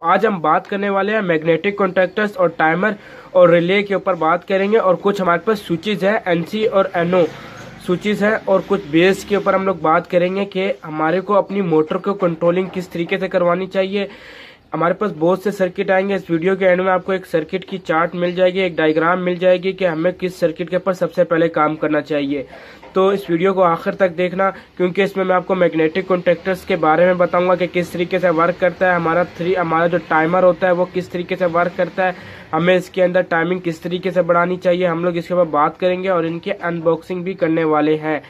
आज हम बात करने वाले हैं मैग्नेटिक कॉन्टैक्टर्स और टाइमर और रिले के ऊपर बात करेंगे। और कुछ हमारे पास स्विचेज है एनसी और एनओ स्विचेज है और कुछ बेस के ऊपर हम लोग बात करेंगे कि हमारे को अपनी मोटर को कंट्रोलिंग किस तरीके से करवानी चाहिए। हमारे पास बहुत से सर्किट आएंगे। इस वीडियो के एंड में आपको एक सर्किट की चार्ट मिल जाएगी, एक डायग्राम मिल जाएगी कि हमें किस सर्किट के ऊपर सबसे पहले काम करना चाहिए। तो इस वीडियो को आखिर तक देखना, क्योंकि इसमें मैं आपको मैग्नेटिक कॉन्टैक्टर्स के बारे में बताऊंगा कि किस तरीके से वर्क करता है। हमारा जो टाइमर होता है वो किस तरीके से वर्क करता है, हमें इसके अंदर टाइमिंग किस तरीके से बढ़ानी चाहिए, हम लोग इसके ऊपर बात करेंगे और इनके अनबॉक्सिंग भी करने वाले हैं।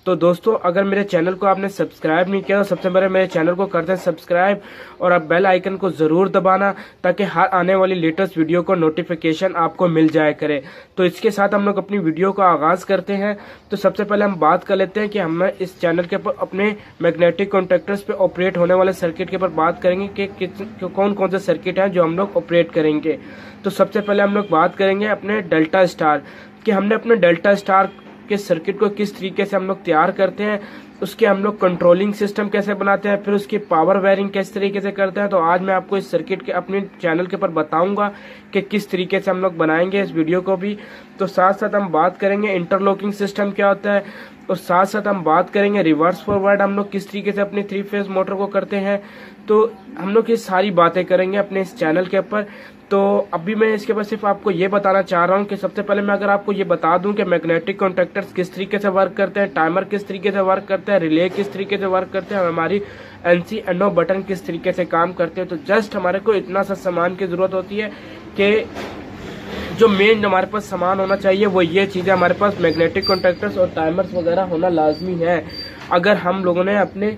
तो दोस्तों, अगर मेरे चैनल को आपने सब्सक्राइब नहीं किया तो सबसे पहले मेरे चैनल को करते हैं सब्सक्राइब और आप बेल आइकन को ज़रूर दबाना ताकि हर आने वाली लेटेस्ट वीडियो को नोटिफिकेशन आपको मिल जाया करे। तो इसके साथ हम लोग अपनी वीडियो का आगाज़ करते हैं। तो सबसे पहले हम बात कर लेते हैं कि हमें इस चैनल के ऊपर अपने मैग्नेटिक कॉन्टैक्टर्स पे ऑपरेट होने वाले सर्किट के ऊपर बात करेंगे कि कौन कौन से सर्किट हैं जो हम लोग ऑपरेट करेंगे। तो सबसे पहले हम लोग बात करेंगे अपने डेल्टा स्टार कि हमने अपने डेल्टा स्टार के सर्किट को किस तरीके से हम लोग तैयार करते हैं, उसके हम लोग कंट्रोलिंग सिस्टम कैसे बनाते हैं, फिर उसकी पावर वायरिंग किस तरीके से करते हैं। तो आज मैं आपको इस सर्किट के अपने चैनल के ऊपर बताऊंगा कि किस तरीके से हम लोग बनाएंगे इस वीडियो को भी। तो साथ साथ हम बात करेंगे इंटरलॉकिंग सिस्टम क्या होता है और साथ साथ हम बात करेंगे रिवर्स फॉरवर्ड हम लोग किस तरीके से अपनी 3 फेज मोटर को करते हैं। तो हम लोग ये सारी बातें करेंगे अपने इस चैनल के ऊपर। तो अभी मैं इसके बाद सिर्फ आपको ये बताना चाह रहा हूँ कि सबसे पहले मैं अगर आपको ये बता दूं कि मैग्नेटिक कॉन्टैक्टर्स किस तरीके से वर्क करते हैं, टाइमर किस तरीके से वर्क करते हैं, रिले किस तरीके से वर्क करते हैं, हमारी एनसी एनओ बटन किस तरीके से काम करते हैं। तो जस्ट हमारे को इतना सा सामान की जरूरत होती है कि जो मेन हमारे पास सामान होना चाहिए वो ये चीज़ें हमारे पास मैग्नेटिक कॉन्टैक्टर्स और टाइमर्स वगैरह होना लाजमी है अगर हम लोगों ने अपने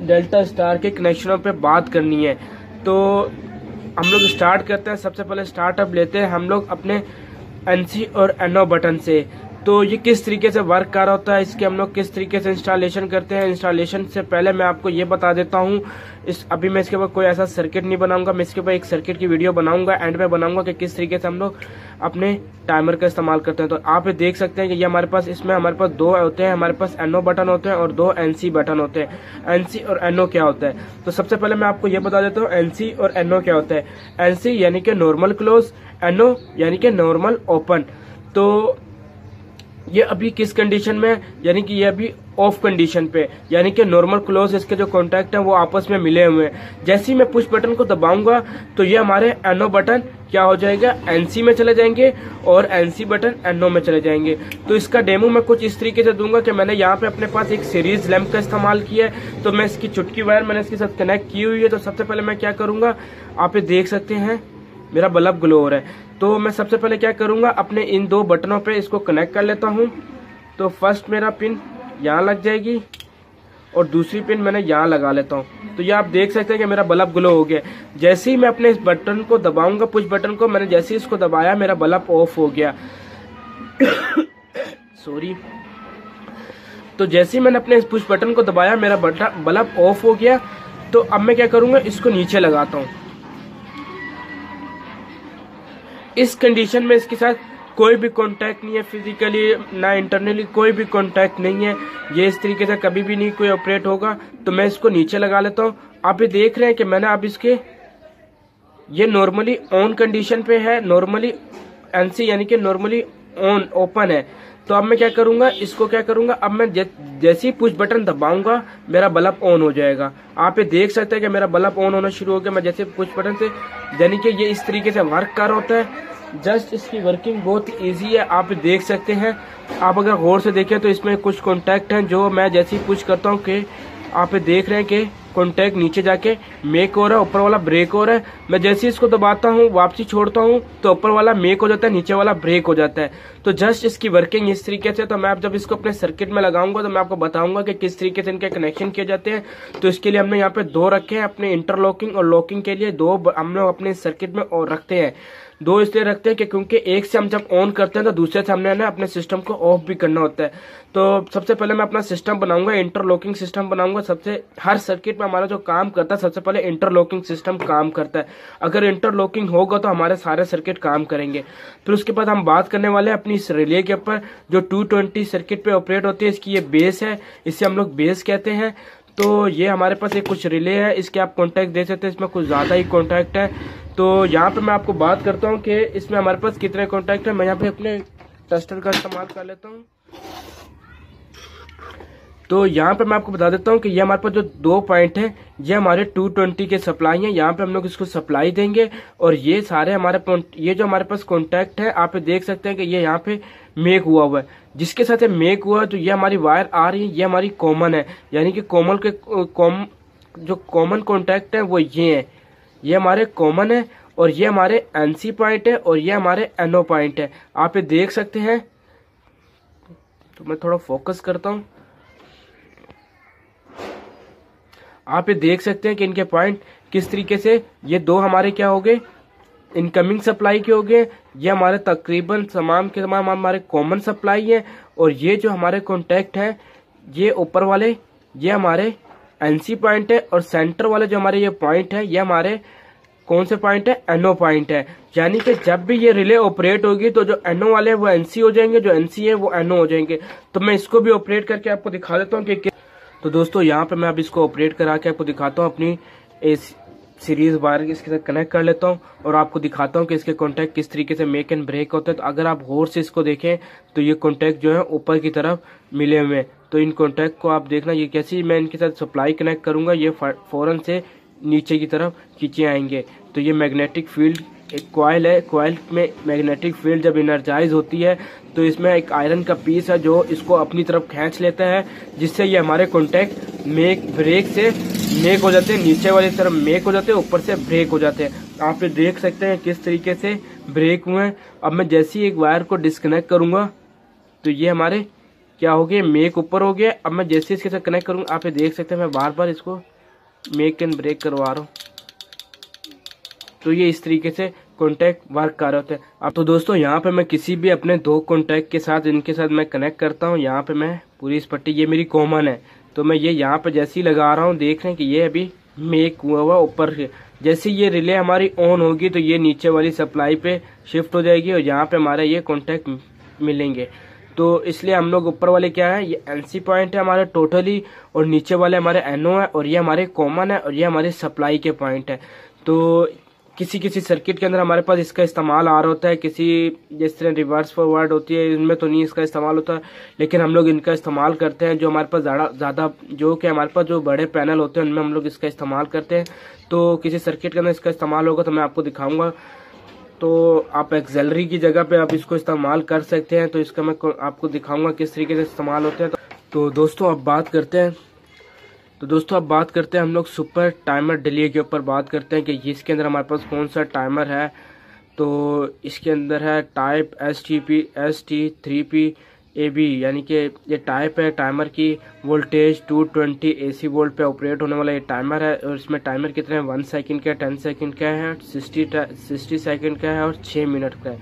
डेल्टा स्टार के कनेक्शनों पे बात करनी है। तो हम लोग स्टार्ट करते हैं। सबसे पहले स्टार्टअप लेते हैं हम लोग अपने एनसी और एनओ बटन से। तो ये किस तरीके से वर्क कर रहा होता है, इसके हम लोग किस तरीके से इंस्टॉलेशन करते हैं। इंस्टॉलेशन से पहले मैं आपको ये बता देता हूँ, अभी मैं इसके ऊपर कोई ऐसा सर्किट नहीं बनाऊंगा, मैं इसके ऊपर एक सर्किट की वीडियो बनाऊंगा, एंड में बनाऊंगा कि किस तरीके से हम लोग अपने टाइमर का इस्तेमाल करते हैं। तो आप देख सकते हैं कि ये हमारे पास इसमें हमारे पास 2 होते हैं, हमारे पास एनओ बटन होते हैं और 2 एनसी बटन होते हैं। एनसी और एनओ क्या होता है, तो सबसे पहले मैं आपको ये बता देता हूँ एनसी और एनओ क्या होता है। एनसी यानी कि नॉर्मल क्लोज, एनओ यानी कि नॉर्मल ओपन। तो ये अभी किस कंडीशन में, यानी कि ये अभी ऑफ कंडीशन पे, यानी कि नॉर्मल क्लोज इसके जो कॉन्टैक्ट हैं वो आपस में मिले हुए हैं। जैसे ही मैं पुश बटन को दबाऊंगा तो ये हमारे एनओ बटन क्या हो जाएगा, एनसी में चले जाएंगे और एनसी बटन एनओ में चले जाएंगे। तो इसका डेमो मैं कुछ इस तरीके से दूंगा कि मैंने यहाँ पे अपने पास एक सीरीज लैंप का इस्तेमाल किया है। तो मैं इसकी चुटकी वायर मैंने इसके साथ कनेक्ट की हुई है। तो सबसे पहले मैं क्या करूंगा, आप ये देख सकते हैं मेरा बल्ब ग्लो हो रहा है। तो मैं सबसे पहले क्या करूंगा, अपने इन 2 बटनों पे इसको कनेक्ट कर लेता हूं। तो फर्स्ट मेरा पिन यहाँ लग जाएगी और दूसरी पिन मैंने यहाँ लगा लेता हूँ। तो ये आप देख सकते हैं कि मेरा बल्ब ग्लो हो गया। जैसे ही मैं अपने इस बटन को दबाऊंगा, पुश बटन को, मैंने जैसे ही इसको दबाया मेरा बल्ब ऑफ हो गया सॉरी। तो जैसे ही मैंने अपने इस पुश बटन को दबाया मेरा बल्ब ऑफ हो गया। तो अब मैं क्या करूंगा, इसको नीचे लगाता हूँ। इस कंडीशन में इसके साथ कोई भी कांटेक्ट नहीं है, फिजिकली ना इंटरनली कोई भी कांटेक्ट नहीं है। ये इस तरीके से कभी भी नहीं कोई ऑपरेट होगा। तो मैं इसको नीचे लगा लेता हूँ। आप ये देख रहे हैं कि मैंने अब इसके ये नॉर्मली ऑन कंडीशन पे है, नॉर्मली एनसी यानी कि नॉर्मली ऑन ओपन है। तो अब मैं क्या करूंगा, इसको क्या करूंगा, अब मैं जैसे ही पुश बटन दबाऊंगा मेरा बल्ब ऑन हो जाएगा। आप ये देख सकते हैं कि मेरा बल्ब ऑन होना शुरू हो गया। मैं जैसे पुश बटन से, यानी कि ये इस तरीके से वर्क कर रहा होता है। जस्ट इसकी वर्किंग बहुत इजी है, आप देख सकते हैं। आप अगर गौर से देखें तो इसमें कुछ कॉन्टैक्ट हैं जो मैं जैसे ही पुश करता हूँ कि आप देख रहे हैं कि कॉन्टैक्ट नीचे जाके मेक हो रहा है, ऊपर वाला ब्रेक हो रहा है। मैं जैसे ही इसको दबाता हूँ, वापसी छोड़ता हूँ तो ऊपर वाला मेक हो जाता है, नीचे वाला ब्रेक हो जाता है। तो जस्ट इसकी वर्किंग इस तरीके से। तो मैं जब इसको अपने सर्किट में लगाऊंगा तो मैं आपको बताऊंगा कि किस तरीके से इनके कनेक्शन किए जाते हैं। तो इसके लिए हमने यहाँ पे 2 रखे हैं, अपने इंटरलॉकिंग और लॉकिंग के लिए 2 हम लोग अपने सर्किट में और रखते हैं। 2 इसलिए रखते हैं कि क्योंकि एक से हम जब ऑन करते हैं तो दूसरे से हमने ना अपने सिस्टम को ऑफ भी करना होता है। तो सबसे पहले मैं अपना सिस्टम बनाऊंगा, इंटरलॉकिंग सिस्टम बनाऊंगा। सबसे हर सर्किट में हमारा जो काम करता है सबसे पहले इंटरलॉकिंग सिस्टम काम करता है। अगर इंटरलॉकिंग होगा तो हमारे सारे सर्किट काम करेंगे। फिर उसके बाद हम बात करने वाले हैं अपनी इस रिले के ऊपर जो 220 सर्किट पे ऑपरेट होती है। इसकी ये बेस है, इसे हम लोग बेस कहते हैं। तो ये हमारे पास एक कुछ रिले है, इसके आप कॉन्टैक्ट दे सकते हैं, इसमें कुछ ज़्यादा ही कॉन्टैक्ट है। तो यहाँ पे मैं आपको बात करता हूँ कि इसमें हमारे पास कितने कॉन्टैक्ट है। मैं यहाँ पे अपने टेस्टर का इस्तेमाल कर लेता हूँ। तो यहाँ पे मैं आपको बता देता हूँ कि ये हमारे पास जो 2 पॉइंट है ये हमारे 220 के सप्लाई हैं। यहाँ पे हम लोग इसको सप्लाई देंगे और ये सारे हमारे ये जो हमारे पास कॉन्टैक्ट है आप देख सकते हैं कि ये यहाँ पे मेक हुआ है, जिसके साथ मेक हुआ है। तो ये हमारी वायर आ रही है, ये हमारी कॉमन है, यानी कि जो कॉमन कॉन्टैक्ट है वो ये है, ये हमारे कॉमन है और ये हमारे एनसी पॉइंट है और ये हमारे एनओ पॉइंट है। आप ये देख सकते हैं। तो मैं थोड़ा फोकस करता हूँ। आप ये देख सकते हैं कि इनके पॉइंट किस तरीके से, ये 2 हमारे क्या हो गए, इनकमिंग सप्लाई के हो गए। ये हमारे तकरीबन तमाम के तमाम हमारे कॉमन सप्लाई है और ये जो हमारे कॉन्टैक्ट है ये ऊपर वाले ये हमारे एनसी पॉइंट है और सेंटर वाले जो हमारे ये पॉइंट है ये हमारे कौन से पॉइंट है, एनओ पॉइंट है। यानी कि जब भी ये रिले ऑपरेट होगी तो जो एनओ वाले हैं वो एनसी हो जाएंगे, जो एनसी है वो एनओ हो जाएंगे। तो मैं इसको भी ऑपरेट करके आपको दिखा देता हूँ कि तो दोस्तों यहाँ पे मैं अब इसको ऑपरेट करा के आपको दिखाता हूँ। अपनी इस सीरीज वायर इसके साथ कनेक्ट कर लेता हूँ और आपको दिखाता हूँ कि इसके कॉन्टैक्ट किस तरीके से मेक एंड ब्रेक होते हैं। तो अगर आप गौर से इसको देखें तो ये कॉन्टैक्ट जो है ऊपर की तरफ मिले हुए हैं। तो इन कॉन्टैक्ट को आप देखना, ये कैसे मैं इनके साथ सप्लाई कनेक्ट करूंगा ये फौरन से नीचे की तरफ खींचे आएंगे। तो ये मैग्नेटिक फील्ड एक कॉइल है, कॉइल में मैग्नेटिक फील्ड जब एनर्जाइज होती है तो इसमें एक आयरन का पीस है जो इसको अपनी तरफ खींच लेता है, जिससे ये हमारे कॉन्टैक्ट मेक ब्रेक से मेक हो जाते हैं, नीचे वाली तरफ मेक हो जाते हैं, ऊपर से ब्रेक हो जाते हैं। आप ये देख सकते हैं किस तरीके से ब्रेक हुए हैं। अब मैं जैसे ही एक वायर को डिस्कनेक्ट करूंगा तो ये हमारे क्या हो गए, मेक ऊपर हो गया। अब मैं जैसे इसके साथ कनेक्ट करूंगा आप ये देख सकते हैं मैं बार बार इसको मेक एंड ब्रेक करवा रहा हूँ। तो ये इस तरीके से कॉन्टैक्ट वर्क कर रहे होते हैं। अब तो दोस्तों यहाँ पे मैं किसी भी अपने 2 कॉन्टैक्ट के साथ इनके साथ मैं कनेक्ट करता हूँ। यहाँ पे मैं पूरी इस पट्टी ये मेरी कॉमन है, तो मैं ये यहाँ पे जैसे ही लगा रहा हूँ देख रहे हैं कि ये अभी मेक हुआ ऊपर से। जैसे ये रिले हमारी ऑन होगी तो ये नीचे वाली सप्लाई पे शिफ्ट हो जाएगी और यहाँ पे हमारे ये कॉन्टैक्ट मिलेंगे। तो इसलिए हम लोग ऊपर वाले क्या है, ये एनसी पॉइंट है हमारे टोटली और नीचे वाले हमारे एनओ है और ये हमारे कॉमन है और ये हमारे सप्लाई के पॉइंट है। तो किसी किसी सर्किट के अंदर हमारे पास इसका इस्तेमाल आ रहा होता है, किसी जिस तरह रिवर्स फॉरवर्ड होती है इनमें तो नहीं इसका इस्तेमाल होता, लेकिन हम लोग इनका इस्तेमाल करते हैं। जो हमारे पास ज़्यादा जो कि हमारे पास जो बड़े पैनल होते हैं उनमें हम लोग इसका इस्तेमाल करते हैं। तो किसी सर्किट के अंदर इसका इस्तेमाल होगा तो मैं आपको दिखाऊंगा। तो आप एक्सेलरी की जगह पे आप इसको इस्तेमाल कर सकते हैं। तो इसका मैं आपको दिखाऊंगा किस तरीके से इस्तेमाल होते हैं। तो दोस्तों अब बात करते हैं हम लोग सुपर टाइमर डिले के ऊपर बात करते हैं कि इसके अंदर हमारे पास कौन सा टाइमर है। तो इसके अंदर है टाइप ST3PAB, यानी कि ये टाइप है टाइमर की। वोल्टेज 220 AC वोल्ट पे ऑपरेट होने वाला ये टाइमर है और इसमें टाइमर कितने हैं, 1 सेकंड का, 10 सेकंड का है, 60 सेकंड का है और 6 मिनट का है।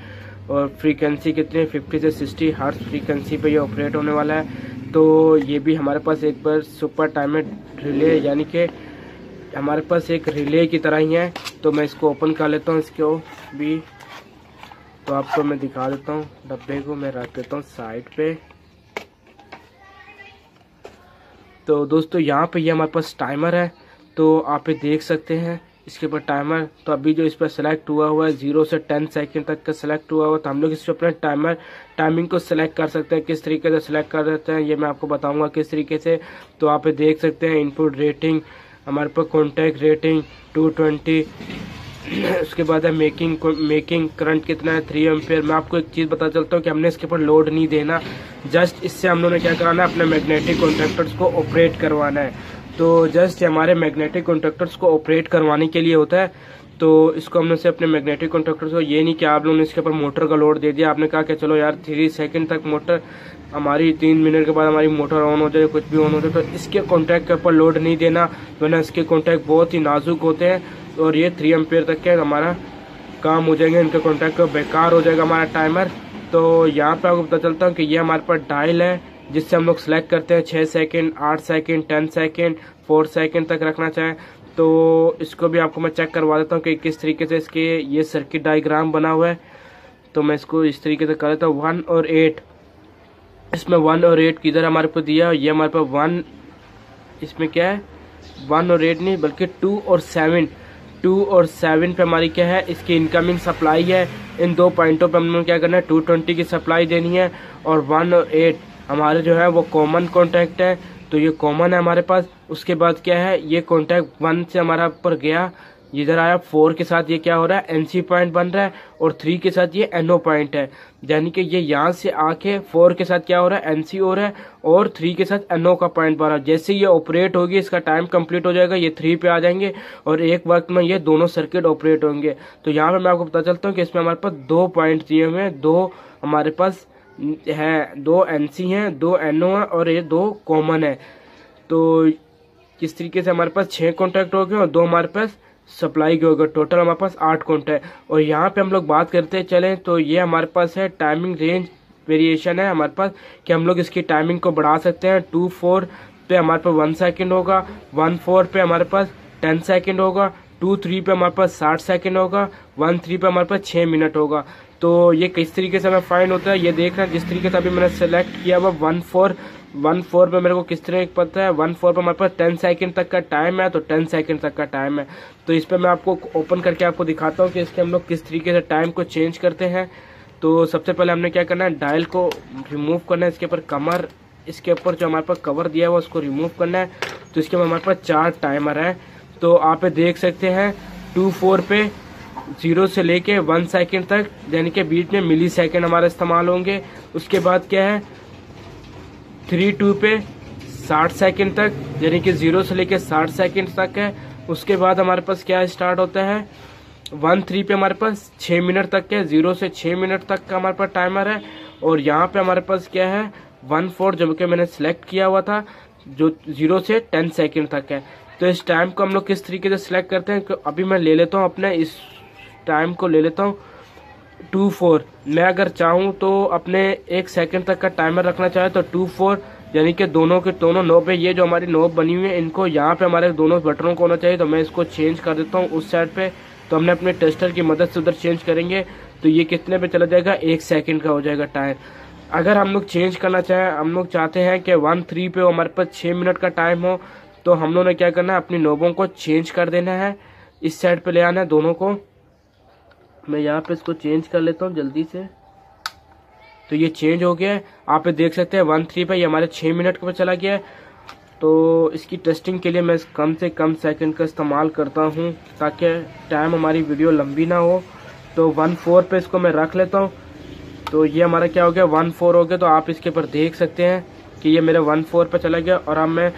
और फ्रीक्वेंसी कितनी है, 50 से 60 हर्ट्ज फ्रीक्वेंसी पे ये ऑपरेट होने वाला है। तो ये भी हमारे पास एक बार सुपर टाइमर रिले, यानी कि हमारे पास एक रिले की तरह ही है। तो मैं इसको ओपन कर लेता हूँ इसको भी, तो आपको मैं दिखा देता हूँ। डब्बे को मैं रख देता हूँ साइड पे। तो दोस्तों यहाँ पे ये हमारे पास टाइमर है, तो आप ये देख सकते हैं इसके ऊपर टाइमर। तो अभी जो इस पर सेलेक्ट हुआ है 0 से 10 सेकंड तक का सेलेक्ट हुआ तो हम लोग इस पर अपना टाइमिंग को सिलेक्ट कर सकते हैं। किस तरीके से सिलेक्ट कर देते हैं ये मैं आपको बताऊंगा किस तरीके से। तो आप ये देख सकते हैं इनपुट रेटिंग हमारे पास, कॉन्टैक्ट रेटिंग 220, उसके बाद है मेकिंग करंट कितना है 3 एम्पियर। मैं आपको एक चीज़ बता चलता हूँ कि हमने इसके ऊपर लोड नहीं देना, जस्ट इससे हम लोगों ने क्या कराना है, अपने मैग्नेटिक कॉन्टैक्टर्स को ऑपरेट करवाना है। तो जस्ट हमारे मैग्नेटिक कॉन्टैक्टर्स को ऑपरेट करवाने के लिए होता है। तो इसको हमने से अपने मैग्नेटिक कॉन्टैक्टर्स को, ये नहीं कि आप लोगों ने इसके ऊपर मोटर का लोड दे दिया, आपने कहा कि चलो यार 3 सेकंड तक मोटर हमारी 3 मिनट के बाद हमारी मोटर ऑन हो जाए, कुछ भी ऑन हो जाए, तो इसके कॉन्टैक्ट के ऊपर लोड नहीं देना, वरना इसके कॉन्टैक्ट बहुत ही नाजुक होते हैं और ये 3 एम्पियर तक के हमारा काम हो जाएंगे, इनके कॉन्टैक्ट का बेकार हो जाएगा हमारा टाइमर। तो यहाँ पे आपको पता चलता हूँ कि ये हमारे पास डायल है जिससे हम लोग सेलेक्ट करते हैं 6 सेकंड, 8 सेकंड, 10 सेकंड, 4 सेकंड तक रखना चाहें। तो इसको भी आपको मैं चेक करवा देता हूँ कि किस तरीके से इसके ये सर्किट डायग्राम बना हुआ है। तो मैं इसको इस तरीके से कर देता हूँ 1 और 8। इसमें 1 और 8 किधर हमारे पास दिया, ये हमारे पास 1 इसमें क्या है 1 और 8 नहीं बल्कि 2 और 7 पे हमारी क्या है इसकी इनकमिंग सप्लाई है। इन 2 पॉइंटों पे हमने क्या करना है 220 की सप्लाई देनी है। और 1 और 8 हमारे जो है वो कॉमन कॉन्टैक्ट है, तो ये कॉमन है हमारे पास। उसके बाद क्या है ये कॉन्टैक्ट 1 से हमारा ऊपर गया, इधर आया 4 के साथ ये क्या हो रहा है एनसी पॉइंट बन रहा है, और 3 के साथ ये एनओ पॉइंट है। यानी कि ये यहाँ से आके 4 के साथ क्या हो रहा है एनसी हो रहा है, और 3 के साथ एनओ का पॉइंट बन रहा है। जैसे ये ऑपरेट होगी इसका टाइम कंप्लीट हो जाएगा, ये 3 पे आ जाएंगे और एक वक्त में ये दोनों सर्किट ऑपरेट होंगे। तो यहाँ पे मैं आपको पता चलता हूँ कि इसमें हमारे पास 2 पॉइंट दिए हुए हैं, 2 हमारे पास है, 2 एनसी हैं, 2 एनओ है और ये 2 कॉमन है। तो किस तरीके से हमारे पास 6 कॉन्टैक्ट हो गए और 2 हमारे पास सप्लाई के हो गए, टोटल हमारे पास 8 कॉन्टैक्ट। और यहाँ पे हम लोग बात करते चलें तो ये हमारे पास है टाइमिंग रेंज वेरिएशन है हमारे पास कि हम लोग इसकी टाइमिंग को बढ़ा सकते हैं। 2-4 पे हमारे पास 1 सेकेंड होगा, 1-4 पे हमारे पास 10 सेकेंड होगा, 2-3 पे हमारे पास 60 सेकेंड होगा, 1-3 पे हमारे पास 6 मिनट होगा। तो ये किस तरीके से हमें फाइन होता है ये देखना। जिस तरीके से अभी मैंने सेलेक्ट किया हुआ 1-4 पे मेरे को किस तरह पता है 1-4 पे हमारे पास 10 सेकंड तक का टाइम है, तो 10 सेकंड तक का टाइम है। तो इस पे मैं आपको ओपन करके आपको दिखाता हूँ कि इसके हम लोग किस तरीके से टाइम को चेंज करते हैं। तो सबसे पहले हमने क्या करना है डायल को रिमूव करना है, इसके ऊपर कमर, इसके ऊपर जो हमारे पास कवर दिया हुआ उसको रिमूव करना है। तो इसके बाद हमारे पास 4 टाइमर है, तो आप देख सकते हैं 2-4 पे 0 से लेके 1 सेकेंड तक, यानी कि बीच में मिली सेकेंड हमारा इस्तेमाल होंगे। उसके बाद क्या है 3-2 पे 60 सेकंड तक, यानी कि 0 से लेके 60 सेकंड तक है। उसके बाद हमारे पास क्या स्टार्ट होता है 1-3 पे हमारे पास 6 मिनट तक है, 0 से 6 मिनट तक का हमारे पास टाइमर है। और यहाँ पे हमारे पास क्या है 1-4 जो कि मैंने सेलेक्ट किया हुआ था जो 0 से 10 सेकंड तक है। तो इस टाइम को हम लोग किस तरीके से सिलेक्ट करते हैं, तो अभी मैं ले लेता हूँ अपने इस टाइम को ले लेता हूँ 2-4। मैं अगर चाहूँ तो अपने 1 सेकंड तक का टाइमर रखना चाहे तो 2-4, यानी कि दोनों के दोनों नोब है, ये जो हमारी नोब बनी हुई है इनको यहाँ पे हमारे दोनों बटनों को होना चाहिए। तो मैं इसको चेंज कर देता हूँ उस साइड पे, तो हमने अपने टेस्टर की मदद से उधर चेंज करेंगे। तो ये कितने पे चला जाएगा 1 सेकंड का हो जाएगा टाइम। अगर हम लोग चेंज करना चाहें, हम लोग चाहते हैं कि 1-3 पे हमारे पास 6 मिनट का टाइम हो, तो हम लोगों ने क्या करना है अपनी नोबों को चेंज कर देना है, इस साइड पे ले आना है दोनों को। मैं यहाँ पे इसको चेंज कर लेता हूँ जल्दी से, तो ये चेंज हो गया है। आप देख सकते हैं 1-3 पे ये हमारे 6 मिनट पे चला गया है। तो इसकी टेस्टिंग के लिए मैं कम से कम सेकंड का इस्तेमाल करता हूँ ताकि टाइम हमारी वीडियो लंबी ना हो। तो 1-4 पे इसको मैं रख लेता हूँ। तो ये हमारा क्या हो गया 1-4 हो गया। तो आप इसके ऊपर देख सकते हैं कि ये मेरे 1-4 पे चला गया। और अब मैं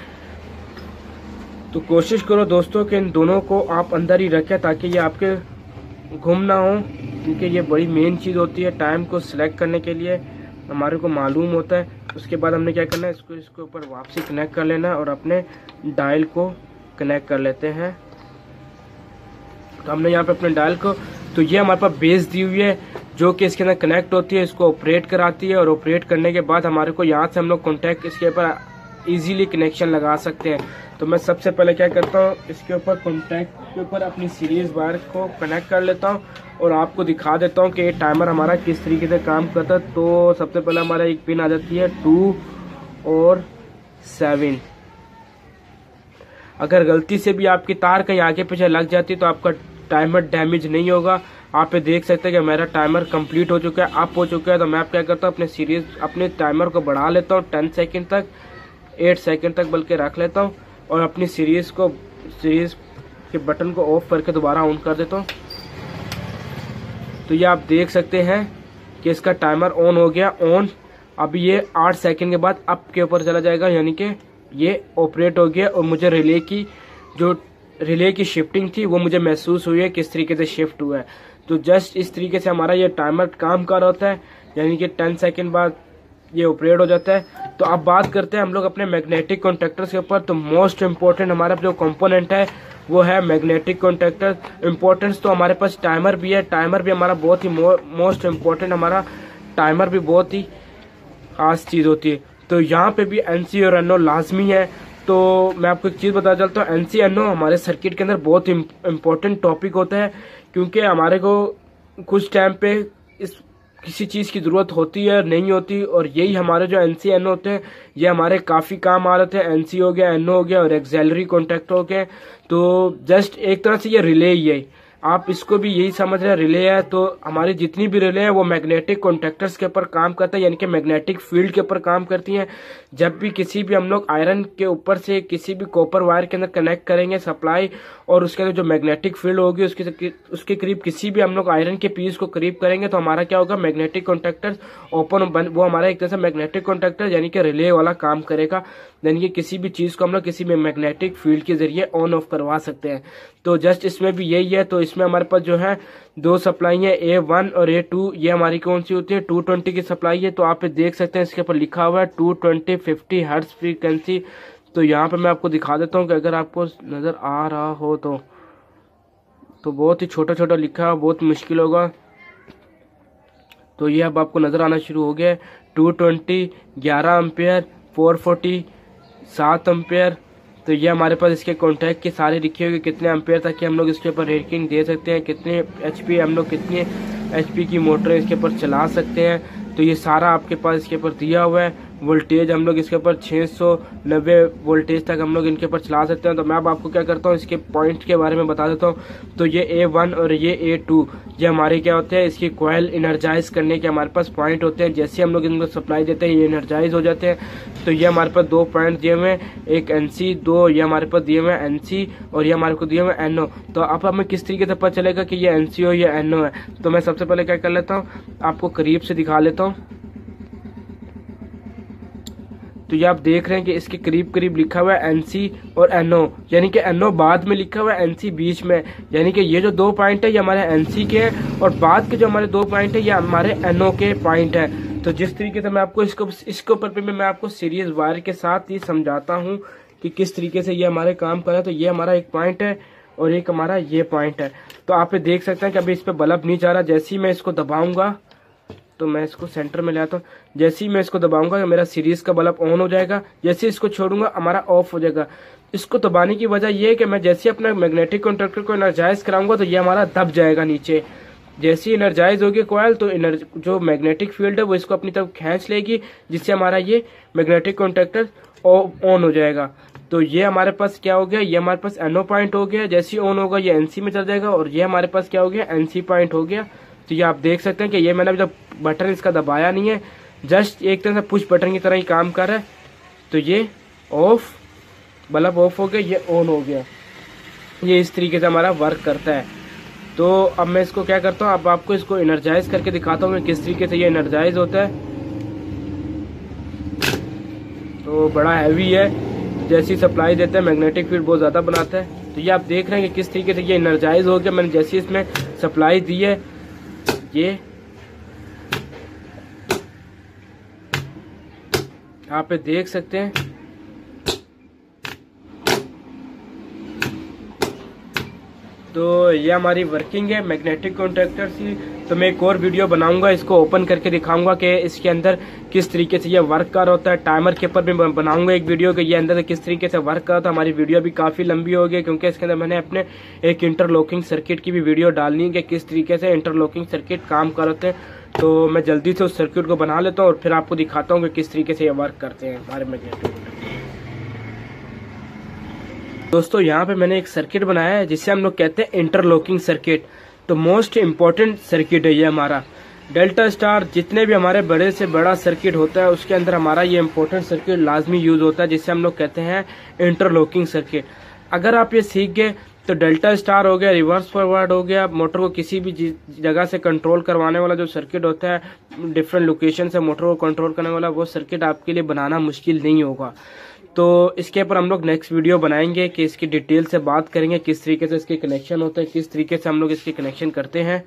तो कोशिश करो दोस्तों कि इन दोनों को आप अंदर ही रखें ताकि ये आपके गुम ना हो, क्योंकि ये बड़ी मेन चीज़ होती है टाइम को सिलेक्ट करने के लिए, हमारे को मालूम होता है। उसके बाद हमने क्या करना है इसके ऊपर वापसी कनेक्ट कर लेना है और अपने डायल को कनेक्ट कर लेते हैं। तो हमने यहाँ पे अपने डायल को, तो ये हमारे पास बेस दी हुई है जो कि इसके अंदर कनेक्ट होती है, इसको ऑपरेट कराती है। और ऑपरेट करने के बाद हमारे को यहाँ से हम लोग कॉन्टैक्ट इसके ऊपर इजीली कनेक्शन लगा सकते हैं। तो मैं सबसे पहले क्या करता हूँ इसके ऊपर कॉन्टैक्ट के ऊपर अपनी सीरीज वायर को कनेक्ट कर लेता हूँ और आपको दिखा देता हूँ कि ये टाइमर हमारा किस तरीके से काम करता है। तो सबसे पहले हमारा एक पिन आ जाती है 2 और 7। अगर गलती से भी आपकी तार कहीं आगे पीछे लग जाती है तो आपका टाइमर डैमेज नहीं होगा। आप देख सकते हैं कि मेरा टाइमर कंप्लीट हो चुका है, अप हो चुका है। तो मैं क्या करता हूँ अपने टाइमर को बढ़ा लेता हूँ 10 सेकंड तक, 8 सेकंड तक बल्कि रख लेता हूँ और अपनी सीरीज के बटन को ऑफ करके दोबारा ऑन कर देता हूँ। तो ये आप देख सकते हैं कि इसका टाइमर ऑन हो गया ऑन। अब ये 8 सेकंड के बाद अप के ऊपर चला जाएगा, यानी कि ये ऑपरेट हो गया और मुझे रिले की शिफ्टिंग थी वो मुझे महसूस हुई है किस तरीके से शिफ्ट हुआ है। तो जस्ट इस तरीके से हमारा ये टाइमर काम कर रहा होता है, यानी कि 10 सेकंड बाद ये ऑपरेट हो जाता है। तो अब बात करते हैं हम लोग अपने मैग्नेटिक कॉन्टैक्टर्स के ऊपर। तो मोस्ट इम्पोर्टेंट हमारा जो कंपोनेंट है वो है मैग्नेटिक कॉन्टैक्टर। इम्पोर्टेंस तो हमारे पास टाइमर भी है, टाइमर भी हमारा बहुत ही मोस्ट इम्पोर्टेंट, हमारा टाइमर भी बहुत ही खास चीज़ होती है। तो यहाँ पे भी एनसी और एनओ लाजमी है। तो मैं आपको एक चीज़ बता चलता हूँ, एनसी एनओ हमारे सर्किट के अंदर बहुत इम्पोर्टेंट टॉपिक होता है, क्योंकि हमारे को कुछ टाइम पे किसी चीज़ की ज़रूरत होती है नहीं होती, और यही हमारे जो NC NO होते हैं ये हमारे काफ़ी काम आ रहे थे। NC हो गया, NO हो गया और एक्सेलरी कॉन्टैक्ट हो गए। तो जस्ट एक तरह से ये रिले ही है, आप इसको भी यही समझ रहे हैं रिले है। तो हमारी जितनी भी रिले है वो मैग्नेटिक कॉन्टैक्टर्स के ऊपर काम करता है, यानी कि मैग्नेटिक फील्ड के ऊपर काम करती हैं। जब भी किसी भी हम लोग आयरन के ऊपर से किसी भी कॉपर वायर के अंदर कनेक्ट करेंगे सप्लाई, और उसके अंदर जो मैग्नेटिक फील्ड होगी उसके करीब किसी भी हम लोग आयरन के पीस को करीब करेंगे तो हमारा क्या होगा, मैग्नेटिक कॉन्टैक्टर ओपन, वो हमारा एक तरह से मैग्नेटिक कॉन्टैक्टर यानी कि रिले वाला काम करेगा। यानी कि किसी भी चीज़ को हम लोग किसी भी मैग्नेटिक फील्ड के जरिए ऑन ऑफ करवा सकते हैं। तो जस्ट इसमें भी यही है। तो इसमें हमारे पास जो है दो सप्लाई है, A1 और A2। ये हमारी कौन सी होती है, 220 की सप्लाई है। तो आप देख सकते हैं इसके ऊपर लिखा हुआ है 220 50 हर्ट्ज फ्रीक्वेंसी। तो यहाँ पे मैं आपको दिखा देता हूँ कि अगर आपको नज़र आ रहा हो तो बहुत ही छोटा छोटा लिखा है, बहुत मुश्किल होगा। तो ये अब आपको नज़र आना शुरू हो गया है। 220 11 एम्पेयर, 440 7 एम्पेयर। तो ये हमारे पास इसके कॉन्टैक्ट के सारे लिखे हुए कितने एम्पेयर तक कि हम लोग इसके ऊपर रेटिंग दे सकते हैं, कितने HP हम लोग कितने HP की मोटर इसके ऊपर चला सकते हैं। तो ये सारा आपके पास इसके ऊपर दिया हुआ है। वोल्टेज हम लोग इसके ऊपर 690 वोल्टेज तक हम लोग इनके ऊपर चला सकते हैं। तो मैं अब आपको क्या करता हूँ इसके पॉइंट के बारे में बता देता हूँ। तो ये A1 और ये A2 ये हमारे क्या होते हैं, इसकी कॉइल इनर्जाइज करने के हमारे पास पॉइंट होते हैं। जैसे हम लोग इनको सप्लाई देते हैं ये इनर्जाइज हो जाते हैं। तो ये हमारे पास 2 पॉइंट दिए हुए हैं, एक NC, 2 ये हमारे पास दिए हुए हैं NC और ये हमारे को दिए हुए हैं NO। तो अब हमें किस तरीके से पता चलेगा कि ये NC हो या NO है। तो मैं सबसे पहले क्या कर लेता हूँ, आपको करीब से दिखा लेता हूँ। तो ये आप देख रहे हैं कि इसके करीब करीब लिखा हुआ है NC और NO, यानी कि NO बाद में लिखा हुआ है, NC बीच में। यानी कि ये जो 2 पॉइंट है ये हमारे NC के हैं और बाद के जो हमारे 2 पॉइंट है ये हमारे NO के पॉइंट है। तो जिस तरीके से मैं आपको इसके ऊपर पे मैं आपको सीरीज वायर के साथ ही समझाता हूँ कि किस तरीके से ये हमारे काम कर रहा है। तो ये हमारा एक पॉइंट है और एक हमारा ये पॉइंट है। तो आप देख सकते हैं कि अभी इस पर बल्ब नहीं जा रहा। जैसे ही मैं इसको दबाऊंगा, तो मैं इसको सेंटर में ले आता हूँ, जैसे ही मैं इसको दबाऊंगा तो मेरा सीरीज का बल्ब ऑन हो जाएगा। जैसे इसको छोड़ूंगा हमारा ऑफ हो जाएगा। इसको दबाने की वजह यह है कि मैं जैसे अपना मैग्नेटिक कॉन्टैक्टर को एनर्जाइज कराऊंगा तो ये हमारा दब जाएगा नीचे। जैसे ही एनर्जाइज होगी कॉइल तो जो मैग्नेटिक फील्ड है वो इसको अपनी तरफ खींच लेगी, जिससे हमारा ये मैग्नेटिक कॉन्टैक्टर ऑन हो जाएगा। तो ये हमारे पास क्या हो गया, ये हमारे पास NO पॉइंट हो गया। जैसे ही ऑन होगा ये NC में चल जाएगा और ये हमारे पास क्या हो गया, NC पॉइंट हो गया। तो ये आप देख सकते हैं कि ये मैंने जब बटन इसका दबाया नहीं है, जस्ट एक तरह से पुश बटन की तरह ही काम कर रहा है। तो ये ऑफ, बल्ब ऑफ हो गया, ये ऑन हो गया। ये इस तरीके से हमारा वर्क करता है। तो अब मैं इसको क्या करता हूँ, अब आपको इसको एनर्जाइज करके दिखाता हूँ कि किस तरीके से ये एनर्जाइज होता है। तो बड़ा हैवी है, जैसी सप्लाई देता है मैग्नेटिक फील्ड बहुत ज़्यादा बनाता है। तो ये आप देख रहे हैं कि किस तरीके से ये एनर्जाइज हो गया। मैंने जैसी इसमें सप्लाई दी है, ये आप देख सकते हैं। तो ये हमारी वर्किंग है मैग्नेटिक कॉन्टैक्टर की। तो मैं एक और वीडियो बनाऊंगा, इसको ओपन करके दिखाऊंगा कि इसके अंदर किस तरीके से ये वर्क कर होता है। टाइमर के ऊपर भी बनाऊंगा एक वीडियो कि ये अंदर से किस तरीके से वर्क कर होता है। हमारी वीडियो भी काफ़ी लंबी हो गई क्योंकि इसके अंदर मैंने अपने एक इंटरलॉकिंग सर्किट की भी वीडियो डालनी है कि किस तरीके से इंटरलॉकिंग सर्किट काम कर होते हैं। तो मैं जल्दी से उस सर्किट को बना लेता हूँ और फिर आपको दिखाता हूँ कि किस तरीके से ये वर्क करते हैं हमारे मैग्नेटिक। दोस्तों यहाँ पे मैंने एक सर्किट बनाया है जिसे हम लोग कहते हैं इंटरलॉकिंग सर्किट। तो मोस्ट इम्पॉर्टेंट सर्किट है ये हमारा। डेल्टा स्टार जितने भी हमारे बड़े से बड़ा सर्किट होता है उसके अंदर हमारा ये इम्पोर्टेंट सर्किट लाजमी यूज होता है, जिसे हम लोग कहते हैं इंटरलॉकिंग सर्किट। अगर आप ये सीख गए तो डेल्टा स्टार हो गया, रिवर्स फॉरवर्ड हो गया, मोटर को किसी भी जगह से कंट्रोल करवाने वाला जो सर्किट होता है, डिफरेंट लोकेशन से मोटर को कंट्रोल करने वाला, वो सर्किट आपके लिए बनाना मुश्किल नहीं होगा। तो इसके ऊपर हम लोग नेक्स्ट वीडियो बनाएंगे कि इसकी डिटेल से बात करेंगे किस तरीके से इसके कनेक्शन होते हैं, किस तरीके से हम लोग इसके कनेक्शन करते हैं।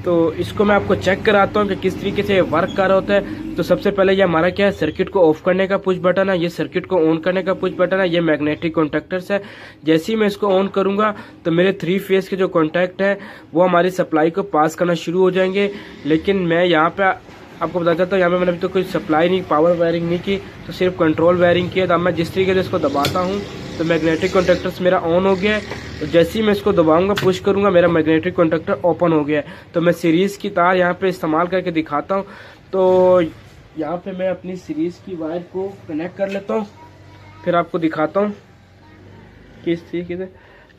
तो इसको मैं आपको चेक कराता हूँ कि किस तरीके से वर्क कर रहा होता है। तो सबसे पहले ये हमारा क्या है, सर्किट को ऑफ करने का पुश बटन है, ये सर्किट को ऑन करने का पुश बटन है, ये मैग्नेटिक कॉन्टैक्टर्स है। जैसे ही मैं इसको ऑन करूंगा तो मेरे 3 फेज के जो कॉन्टैक्ट है वो हमारी सप्लाई को पास करना शुरू हो जाएंगे। लेकिन मैं यहाँ पे आपको बताता चलता हूँ, यहाँ पे मैंने अभी तो कोई सप्लाई नहीं, पावर वायरिंग नहीं की, तो सिर्फ कंट्रोल वायरिंग किया। तो अब मैं जिस तरीके से इसको दबाता हूँ तो मैग्नेटिक कॉन्टैक्टर्स मेरा ऑन हो गया है। तो जैसे ही मैं इसको दबाऊंगा, पुश करूंगा, मेरा मैग्नेटिक कॉन्टैक्टर ओपन हो गया है। तो मैं सीरीज़ की तार यहाँ पे इस्तेमाल करके दिखाता हूँ। तो यहाँ पे मैं अपनी सीरीज़ की वायर को कनेक्ट कर लेता हूँ, फिर आपको दिखाता हूँ किस तरीके से।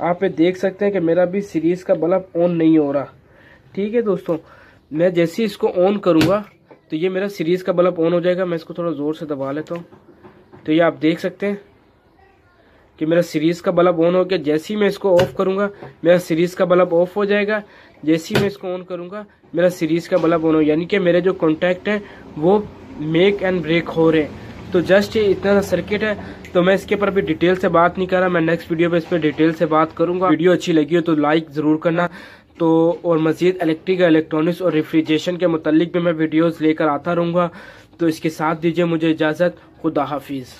आप ये देख सकते हैं कि मेरा भी सीरीज़ का बल्ब ऑन नहीं हो रहा। ठीक है दोस्तों, मैं जैसे ही इसको ऑन करूँगा तो ये मेरा सीरीज़ का बल्ब ऑन हो जाएगा। मैं इसको थोड़ा ज़ोर से दबा लेता हूँ, तो ये आप देख सकते हैं कि मेरा सीरीज़ का बल्ब ऑन हो गया। जैसे ही मैं इसको ऑफ करूँगा मेरा सीरीज़ का बल्ब ऑफ हो जाएगा। जैसे ही मैं इसको ऑन करूँगा मेरा सीरीज़ का बल्ब ऑन हो, यानी कि मेरे जो कॉन्टैक्ट हैं वो मेक एंड ब्रेक हो रहे हैं। तो जस्ट ये इतना सा सर्किट है। तो मैं इसके ऊपर अभी डिटेल से बात नहीं कर रहा, मैं नेक्स्ट वीडियो पे इस पर डिटेल से बात करूँगा। वीडियो अच्छी लगी हो तो लाइक ज़रूर करना। तो और मज़ीद इलेक्ट्रिक, इलेक्ट्रॉनिक्स और रेफ्रिजरेशन के मुतालिक भी मैं वीडियोज़ लेकर आता रहूँगा। तो इसके साथ दीजिए मुझे इजाज़त। खुदा हाफिज़।